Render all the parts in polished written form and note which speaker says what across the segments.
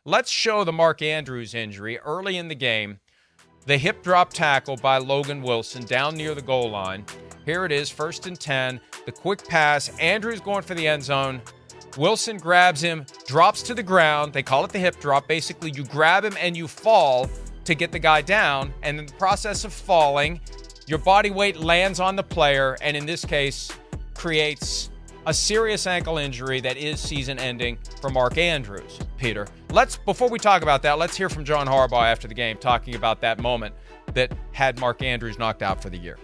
Speaker 1: Let's show the Mark Andrews injury early in the game. The hip drop tackle by Logan Wilson down near the goal line. Here it is, 1st and 10. The quick pass. Andrews going for the end zone. Wilson grabs him, drops to the ground. They call it the hip drop. Basically, you grab him and you fall to get the guy down. And in the process of falling, your body weight lands on the player, and in this case, creates a serious ankle injury that is season-ending for Mark Andrews. Peter, before we talk about that, let's hear from John Harbaugh after the game talking about that moment that had Mark Andrews knocked out for the year.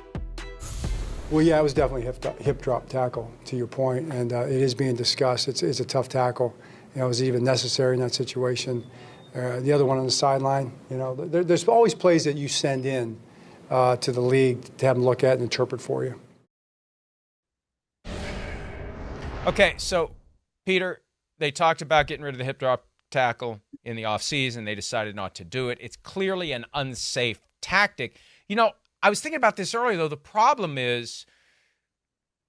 Speaker 2: Well, yeah, it was definitely a hip drop tackle, to your point, and it is being discussed. It's a tough tackle. It was even necessary in that situation. The other one on the sideline, there's always plays that you send in to the league to have them look at and interpret for you.
Speaker 1: Okay, so, Peter, they talked about getting rid of the hip drop tackle in the offseason. They decided not to do it. It's clearly an unsafe tactic. I was thinking about this earlier, though. The problem is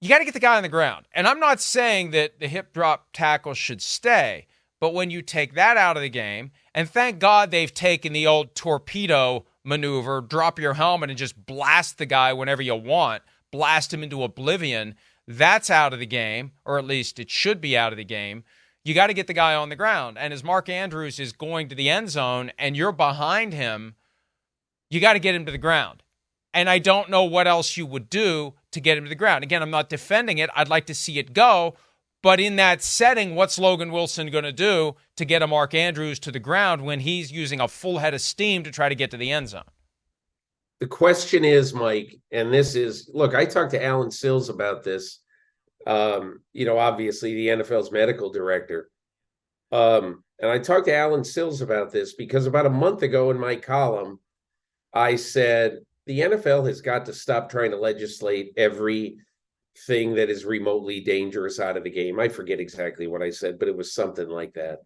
Speaker 1: you got to get the guy on the ground. And I'm not saying that the hip drop tackle should stay, but when you take that out of the game, and thank God they've taken the old torpedo maneuver, drop your helmet and just blast the guy whenever you want, blast him into oblivion, that's out of the game, or at least it should be out of the game. You got to get the guy on the ground. And as Mark Andrews is going to the end zone and you're behind him, you got to get him to the ground. And I don't know what else you would do to get him to the ground. Again, I'm not defending it. I'd like to see it go. But in that setting, what's Logan Wilson going to do to get a Mark Andrews to the ground when he's using a full head of steam to try to get to the end zone?
Speaker 3: The question is, Mike, and this is, look, I talked to Alan Sills about this, obviously the NFL's medical director. And I talked to Alan Sills about this because about a month ago in my column, I said, the NFL has got to stop trying to legislate everything that is remotely dangerous out of the game. I forget exactly what I said, but it was something like that.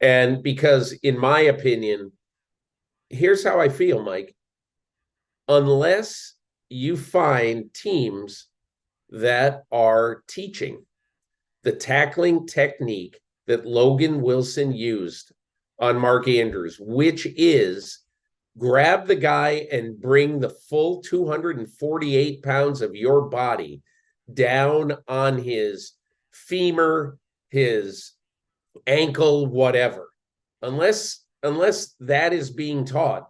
Speaker 3: And because in my opinion, here's how I feel, Mike. Unless you find teams that are teaching the tackling technique that Logan Wilson used on Mark Andrews, which is grab the guy and bring the full 248 pounds of your body down on his femur, his ankle, whatever. Unless that is being taught,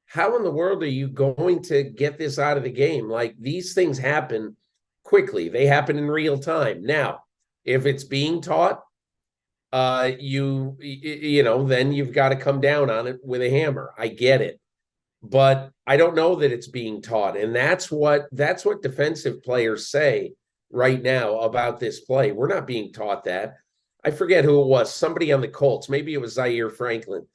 Speaker 3: how in the world are you going to get this out of the game? Like, these things happen quickly. They happen in real time. Now, if it's being taught, then you've got to come down on it with a hammer. I get it. But I don't know that it's being taught. And that's what defensive players say right now about this play. We're not being taught that. I forget who it was. Somebody on the Colts, maybe it was Zaire Franklin,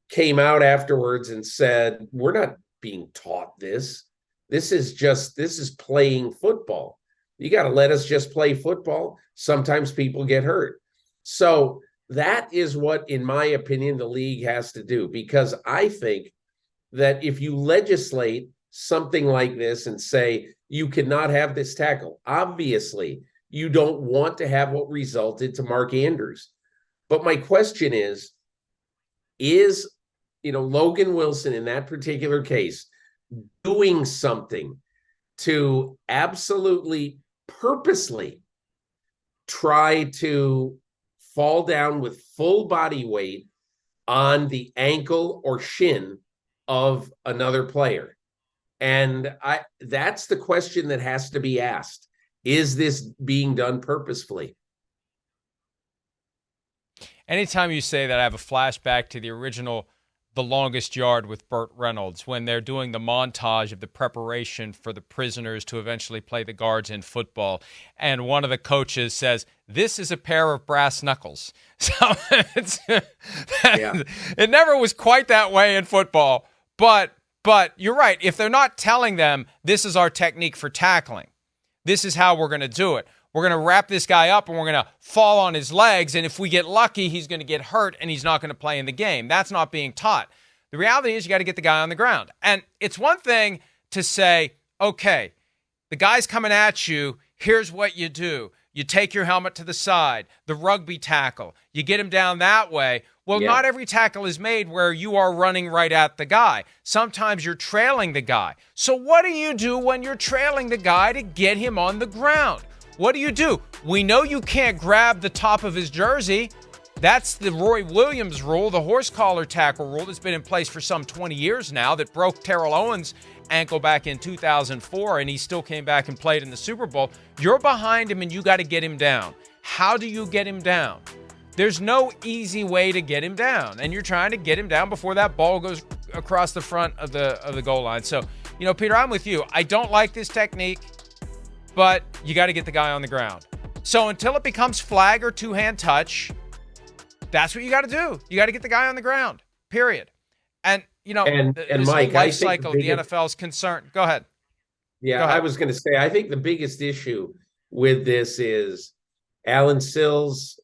Speaker 3: came out afterwards and said, we're not being taught this. This is playing football. You got to let us just play football. Sometimes people get hurt. So that is what, in my opinion, the league has to do, because I think that if you legislate something like this and say you cannot have this tackle, obviously you don't want to have what resulted to Mark Andrews. But my question is Logan Wilson in that particular case doing something to absolutely purposely try to fall down with full body weight on the ankle or shin of another player? And that's the question that has to be asked. Is this being done purposefully?
Speaker 1: Anytime you say that, I have a flashback to the original The Longest Yard with Burt Reynolds, when they're doing the montage of the preparation for the prisoners to eventually play the guards in football. And one of the coaches says, "This is a pair of brass knuckles." So it never was quite that way in football. But you're right. If they're not telling them, this is our technique for tackling, this is how we're going to do it, we're going to wrap this guy up and we're going to fall on his legs, and if we get lucky, he's going to get hurt and he's not going to play in the game. That's not being taught. The reality is you got to get the guy on the ground. And it's one thing to say, okay, the guy's coming at you, here's what you do. You take your helmet to the side, the rugby tackle, you get him down that way. Well,
Speaker 3: Yeah.
Speaker 1: not every tackle is made where you are running right at the guy. Sometimes you're trailing the guy. So what do you do when you're trailing the guy to get him on the ground? What do? We know you can't grab the top of his jersey. That's the Roy Williams rule, the horse collar tackle rule that's been in place for some 20 years now that broke Terrell Owens' ankle back in 2004, and he still came back and played in the Super Bowl. You're behind him, and you got to get him down. How do you get him down? There's no easy way to get him down, and you're trying to get him down before that ball goes across the front of the goal line. So, Peter, I'm with you. I don't like this technique, but you got to get the guy on the ground. So until it becomes flag or two-hand touch, that's what you got to do. You got to get the guy on the ground, period. And,
Speaker 3: and
Speaker 1: this
Speaker 3: Mike,
Speaker 1: whole life cycle of the NFL is concerned. Go ahead.
Speaker 3: Yeah, I was going to say, I think the biggest issue with this is Alan Sills,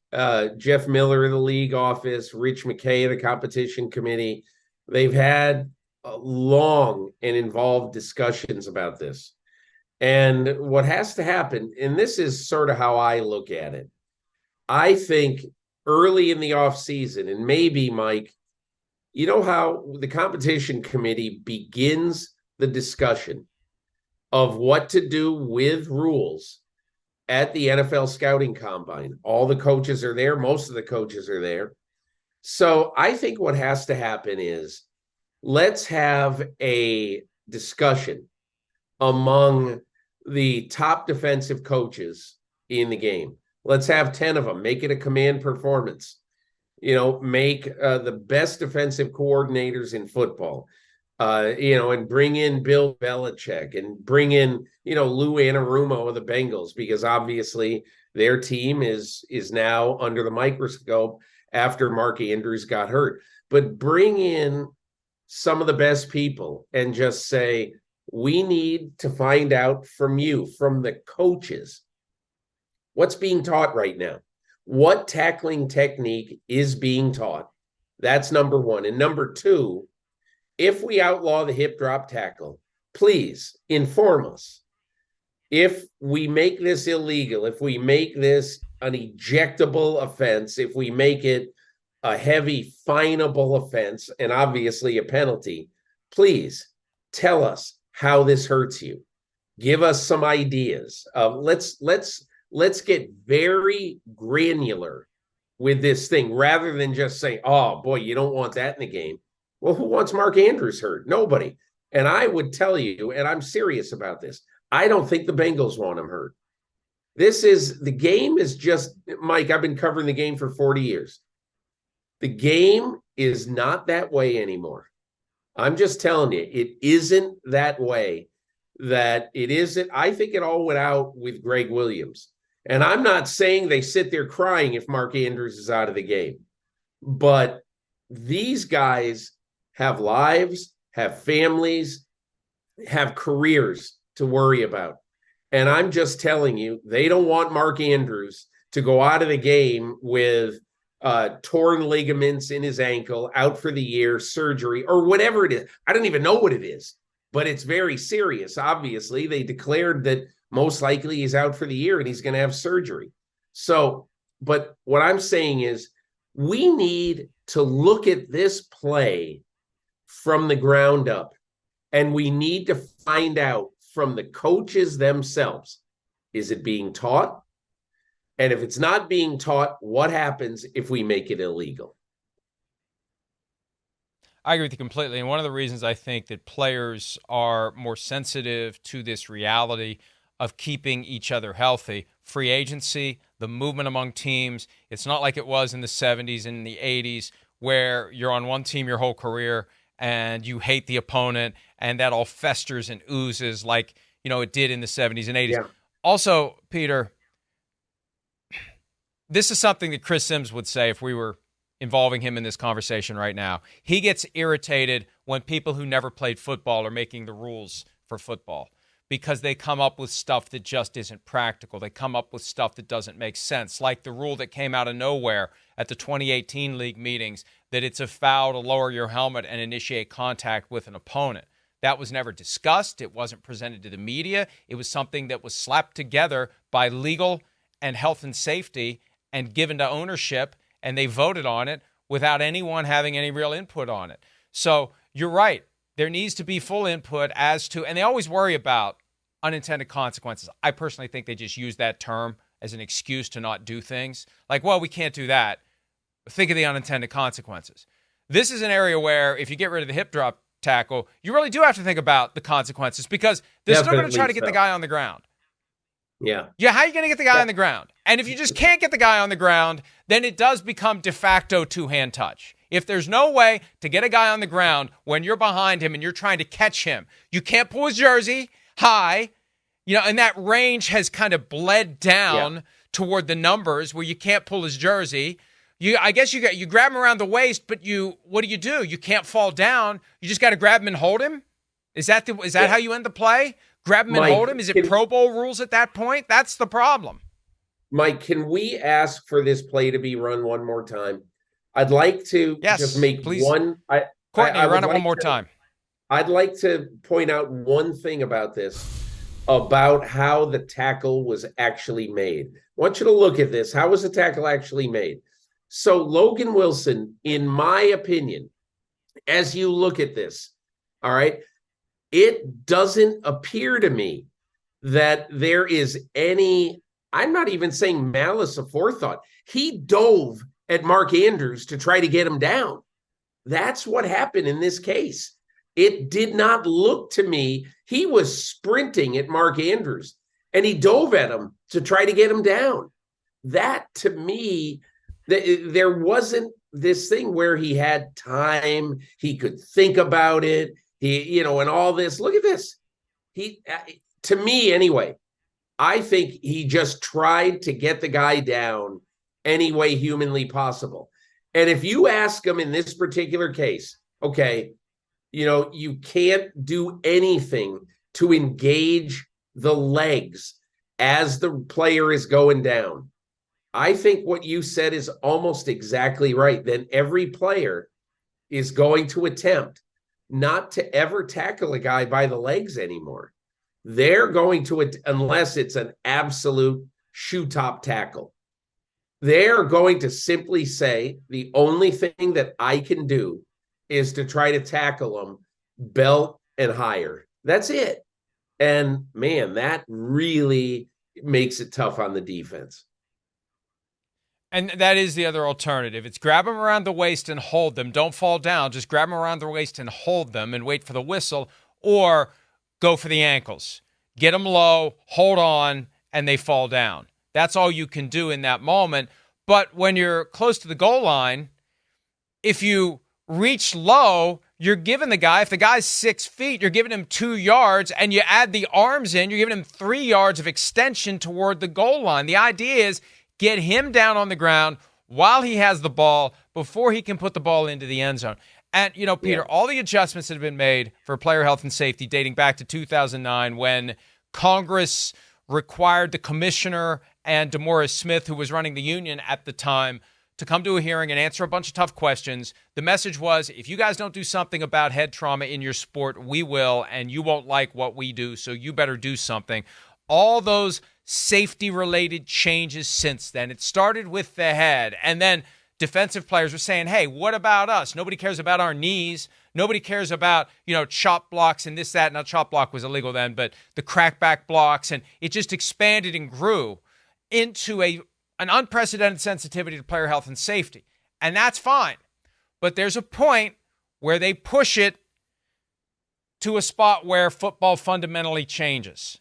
Speaker 3: Jeff Miller of the league office, Rich McKay of the competition committee. They've had long and involved discussions about this. And what has to happen, and this is sort of how I look at it, I think early in the offseason, and maybe, Mike, you know how the competition committee begins the discussion of what to do with rules at the NFL scouting combine. All the coaches are there. Most of the coaches are there. So I think what has to happen is let's have a discussion among the top defensive coaches in the game. Let's have 10 of them. Make it a command performance. Make the best defensive coordinators in football. And bring in Bill Belichick and bring in, Lou Anarumo of the Bengals, because obviously their team is now under the microscope after Mark Andrews got hurt. But bring in some of the best people and just say, we need to find out from you, from the coaches, what's being taught right now. What tackling technique is being taught? That's number one. And number two, if we outlaw the hip drop tackle, please inform us. If we make this illegal, if we make this an ejectable offense, if we make it a heavy finable offense, and obviously a penalty, please tell us how this hurts you. Give us some ideas. Let's get very granular with this thing rather than just say, oh boy, you don't want that in the game. Well, who wants Mark Andrews hurt? Nobody. And I would tell you, and I'm serious about this, I don't think the Bengals want him hurt. The game is just, Mike, I've been covering the game for 40 years. The game is not that way anymore. I'm just telling you, it isn't that way. That it isn't. I think it all went out with Greg Williams. And I'm not saying they sit there crying if Mark Andrews is out of the game. But these guys have lives, have families, have careers to worry about. And I'm just telling you, they don't want Mark Andrews to go out of the game with torn ligaments in his ankle, out for the year, surgery, or whatever it is. I don't even know what it is, but it's very serious. Obviously, they declared that most likely he's out for the year and he's going to have surgery. So, but what I'm saying is we need to look at this play from the ground up, and we need to find out from the coaches themselves, is it being taught? And if it's not being taught, what happens if we make it illegal?
Speaker 1: I agree with you completely. And one of the reasons I think that players are more sensitive to this reality of keeping each other healthy, free agency, the movement among teams, it's not like it was in the 70s and the 80s where you're on one team your whole career and you hate the opponent and that all festers and oozes like, it did in the 70s and 80s.
Speaker 3: Yeah.
Speaker 1: Also, Peter, this is something that Chris Sims would say if we were involving him in this conversation right now. He gets irritated when people who never played football are making the rules for football because they come up with stuff that just isn't practical. They come up with stuff that doesn't make sense, like the rule that came out of nowhere at the 2018 league meetings that it's a foul to lower your helmet and initiate contact with an opponent. That was never discussed. It wasn't presented to the media. It was something that was slapped together by legal and health and safety and given to ownership, and they voted on it without anyone having any real input on it. So you're right. There needs to be full input as to, and they always worry about unintended consequences. I personally think they just use that term as an excuse to not do things. Like, well, we can't do that. Think of the unintended consequences. This is an area where if you get rid of the hip drop tackle, you really do have to think about the consequences because they're still going to try to get the guy on the ground.
Speaker 3: Yeah.
Speaker 1: Yeah, how are you going to get the guy on the ground? And if you just can't get the guy on the ground, then it does become de facto two-hand touch. If there's no way to get a guy on the ground when you're behind him and you're trying to catch him, you can't pull his jersey high, and that range has kind of bled down toward the numbers where you can't pull his jersey. I guess you grab him around the waist, but what do? You can't fall down. You just got to grab him and hold him? Is that how you end the play? Grab him and hold him? Is it Pro Bowl rules at that point? That's the problem.
Speaker 3: Mike, can we ask for this play to be run one more time? I'd like to just make
Speaker 1: please.
Speaker 3: one.
Speaker 1: Courtney, run it one more time.
Speaker 3: I'd like to point out one thing about this, about how the tackle was actually made. I want you to look at this. How was the tackle actually made? So Logan Wilson, in my opinion, as you look at this, all right, it doesn't appear to me that there is any, I'm not even saying malice aforethought. He dove at Mark Andrews to try to get him down. That's what happened in this case. It did not look to me, he was sprinting at Mark Andrews and he dove at him to try to get him down. That to me, there wasn't this thing where he had time, he could think about it, and all this. Look at this. To me anyway, I think he just tried to get the guy down any way humanly possible. And if you ask him in this particular case, okay, you can't do anything to engage the legs as the player is going down. I think what you said is almost exactly right. Then every player is going to attempt not to ever tackle a guy by the legs anymore. They're going to, unless it's an absolute shoe top tackle, they're going to simply say, the only thing that I can do is to try to tackle them belt and higher. That's it. And man, that really makes it tough on the defense.
Speaker 1: And that is the other alternative. It's grab them around the waist and hold them. Don't fall down. Just grab them around the waist and hold them and wait for the whistle, or go for the ankles. Get them low, hold on, and they fall down. That's all you can do in that moment. But when you're close to the goal line, if you reach low, you're giving the guy, if the guy's 6 feet, you're giving him 2 yards, and you add the arms in, you're giving him 3 yards of extension toward the goal line. The idea is get him down on the ground while he has the ball before he can put the ball into the end zone. And, Peter, all the adjustments that have been made for player health and safety dating back to 2009 when Congress required the commissioner and DeMaurice Smith, who was running the union at the time, to come to a hearing and answer a bunch of tough questions. The message was, if you guys don't do something about head trauma in your sport, we will, and you won't like what we do, so you better do something. All those safety-related changes since then. It started with the head, and then defensive players were saying, hey, what about us? Nobody cares about our knees. Nobody cares about, chop blocks and this, that. Now, chop block was illegal then, but the crackback blocks, and it just expanded and grew into an unprecedented sensitivity to player health and safety. And that's fine. But there's a point where they push it to a spot where football fundamentally changes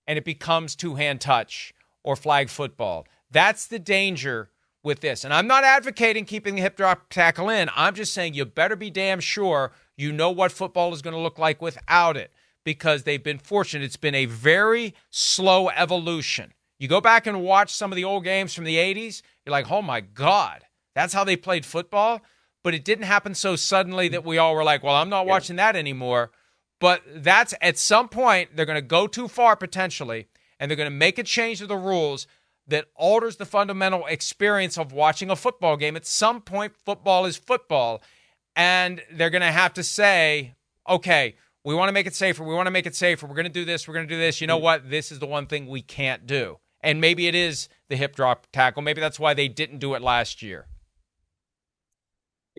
Speaker 1: and it becomes two-hand touch or flag football. That's the danger with this. And I'm not advocating keeping the hip drop tackle in. I'm just saying you better be damn sure you know what football is going to look like without it, because they've been fortunate. It's been a very slow evolution. You go back and watch some of the old games from the 80s, you're like, oh my God, that's how they played football? But it didn't happen so suddenly that we all were like, well, I'm not watching that anymore. But that's, at some point, they're going to go too far potentially, and they're going to make a change to the rules that alters the fundamental experience of watching a football game. At some point, football is football, and they're going to have to say, okay, we want to make it safer. We want to make it safer. We're going to do this. We're going to do this. You know what? This is the one thing we can't do. And maybe it is the hip drop tackle. Maybe that's why they didn't do it last year.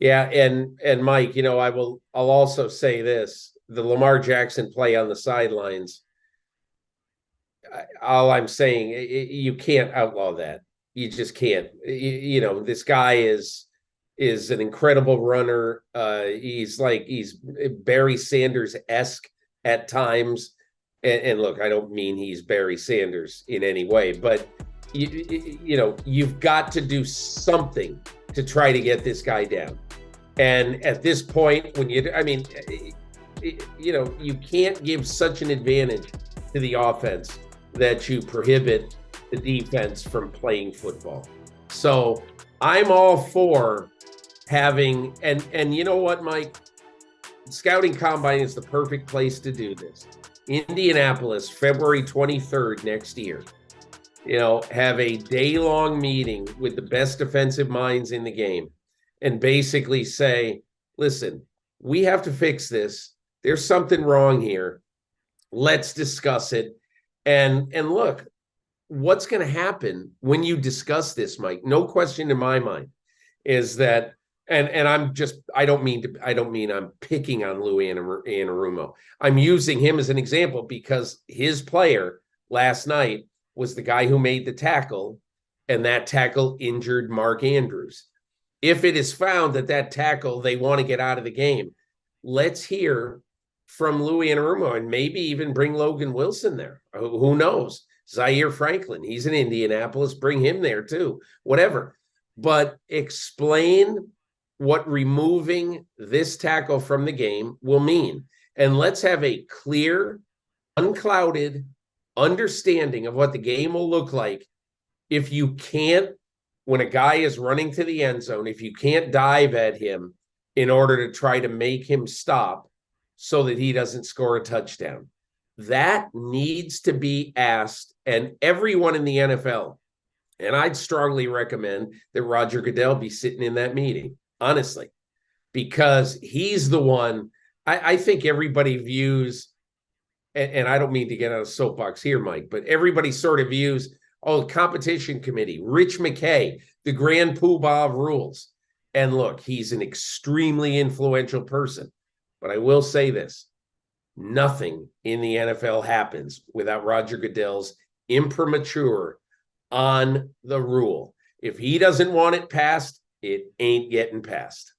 Speaker 3: Yeah, and Mike, I'll also say this: the Lamar Jackson play on the sidelines. All I'm saying, you can't outlaw that. You just can't. This guy is an incredible runner. He's Barry Sanders-esque at times. And look, I don't mean he's Barry Sanders in any way, but you've got to do something to try to get this guy down. And at this point, you can't give such an advantage to the offense that you prohibit the defense from playing football. So I'm all for having, and you know what, Mike? Scouting Combine is the perfect place to do this. Indianapolis, February 23rd next year. Have a day-long meeting with the best defensive minds in the game and basically say, listen, we have to fix this. There's something wrong here. Let's discuss it. And look, what's going to happen when you discuss this, Mike? No question in my mind is that, and I don't mean I'm picking on Lou Anarumo. I'm using him as an example because his player last night was the guy who made the tackle, and that tackle injured Mark Andrews. If it is found that tackle, they want to get out of the game, let's hear from Lou Anarumo and maybe even bring Logan Wilson there. Who knows? Zaire Franklin, he's in Indianapolis. Bring him there too, whatever. But explain what removing this tackle from the game will mean. And let's have a clear, unclouded understanding of what the game will look like if you can't, when a guy is running to the end zone, if you can't dive at him in order to try to make him stop so that he doesn't score a touchdown. That needs to be asked, and everyone in the NFL, and I'd strongly recommend that Roger Goodell be sitting in that meeting, honestly, because he's the one. I think everybody views, and I don't mean to get on a soapbox here, Mike, but everybody sort of views, the competition committee, Rich McKay, the grand poobah of rules. And look, he's an extremely influential person. But I will say this, nothing in the NFL happens without Roger Goodell's imprimatur on the rule. If he doesn't want it passed, it ain't getting passed.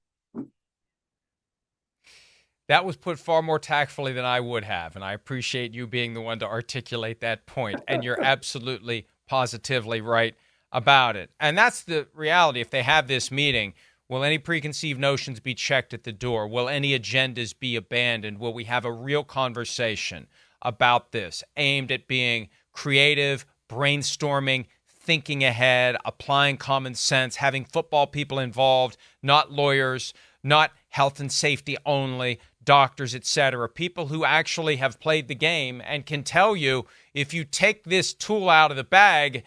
Speaker 1: That was put far more tactfully than I would have, and I appreciate you being the one to articulate that point. And you're absolutely, positively right about it. And that's the reality. If they have this meeting, will any preconceived notions be checked at the door? Will any agendas be abandoned? Will we have a real conversation about this aimed at being creative, brainstorming, thinking ahead, applying common sense, having football people involved, not lawyers, not health and safety only, doctors, etc., people who actually have played the game and can tell you, if you take this tool out of the bag,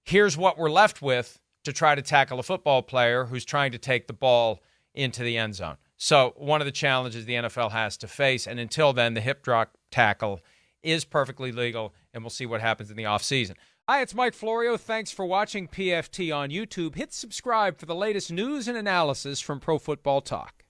Speaker 1: here's what we're left with to try to tackle a football player who's trying to take the ball into the end zone. So one of the challenges the NFL has to face, and until then, the hip drop tackle is perfectly legal, and we'll see what happens in the offseason. Hi, it's Mike Florio. Thanks for watching PFT on YouTube. Hit subscribe for the latest news and analysis from Pro Football Talk.